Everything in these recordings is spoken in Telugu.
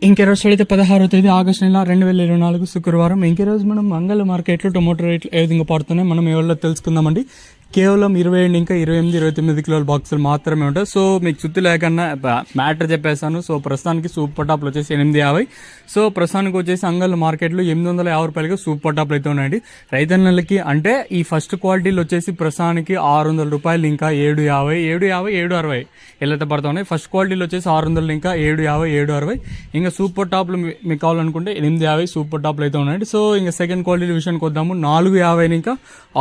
ఇంకే రోజు అయితే 16వ తేదీ ఆగస్టు నెల 2024 శుక్రవారం. ఇంకే రోజు మనం మంగళ మార్కెట్లో టొమాటో రేట్లు ఏ విధంగా పడుతున్నాయి మనం ఎవరిలో తెలుసుకుందామండి. కేవలం 27 ఇంకా 28, 29 కిలోల బాక్సులు మాత్రమే ఉంటాయి. సో మీకు చుట్టూ లేకన్నా మ్యాటర్ చెప్పేస్తాను. సో ప్రస్తుతానికి సూపర్ టాప్లు వచ్చేసి 850. సో ప్రస్తుతానికి వచ్చేసి అంగళ్ళ మార్కెట్లో 850 రూపాయలకి సూపర్ టాప్లు అయితే ఉన్నాయండి రైతన్నలకి. అంటే ఈ ఫస్ట్ క్వాలిటీలు వచ్చేసి ప్రస్తుతానికి 600 రూపాయలు ఇంకా 750, 760 ఎలా అయితే పడుతూ ఉన్నాయి. ఫస్ట్ క్వాలిటీలు వచ్చేసి 600 ఇంకా 750, 760. ఇంకా సూపర్ టాప్లు మీకు కావాలనుకుంటే 850 సూపర్ టాప్లు అయితే ఉన్నాయండి. సో ఇంకా సెకండ్ క్వాలిటీ విషయానికి వద్దాము. 450 ఇంకా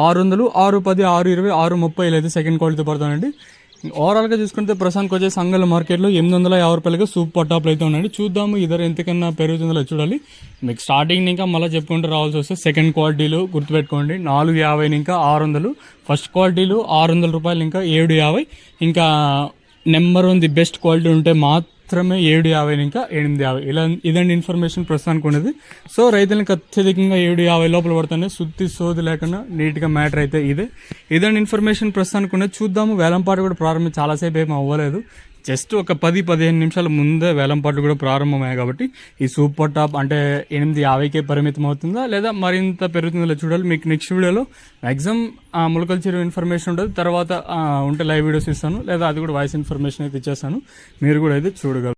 600, 610, 620, 630 అయితే సెకండ్ క్వాలిటీ పడుతుందండి. ఓవరాల్గా చూసుకుంటే ప్రస్తుతానికి వచ్చేసి అంగళ్ళ మార్కెట్లో 850 రూపాయలకి సూపర్ టాప్లు అయితే ఉన్నాయండి. చూద్దాము ఇద్దరు ఎంతకన్నా పెరుగుతుందో చూడాలి. మీకు స్టార్టింగ్ ఇంకా మళ్ళీ చెప్పుకుంటూ రావాల్సి వస్తే సెకండ్ క్వాలిటీలు గుర్తుపెట్టుకోండి. 450 ఇంకా 600, ఫస్ట్ క్వాలిటీలు 600 రూపాయలు ఇంకా 750. ఇంకా నెంబర్ 1 ది బెస్ట్ క్వాలిటీ ఉంటే మాత్రమే 750 ఇంకా 850. ఇలా ఇదండి ఇన్ఫర్మేషన్ ప్రస్తుతానికి ఉన్నది. సో రైతులకు అత్యధికంగా 750 లోపల పడుతున్నాయి. సుత్తి సోది లేకుండా నీట్గా మ్యాటర్ అయితే ఇదండి ఇన్ఫర్మేషన్ ప్రస్తుతానికి ఉన్నది. చూద్దాము. వేలంపాటు కూడా ప్రారంభం చాలాసేపు ఏమీ అవ్వలేదు. జస్ట్ ఒక 10-15 నిమిషాల ముందే వేలంపాట్లు కూడా ప్రారంభమయ్యాయి. కాబట్టి ఈ సూపర్ టాప్ అంటే 850కే పరిమితం అవుతుందా లేదా మరింత పెరుగుతుందో చూడాలి. మీకు నెక్స్ట్ వీడియోలో మ్యాక్సిమం మొలకల చెరువు ఇన్ఫర్మేషన్ ఉంటుంది. తర్వాత ఉంటే లైవ్ వీడియోస్ ఇస్తాను, లేదా అది కూడా వాయిస్ ఇన్ఫర్మేషన్ అయితే ఇచ్చేస్తాను. మీరు కూడా అయితే చూడగలరు.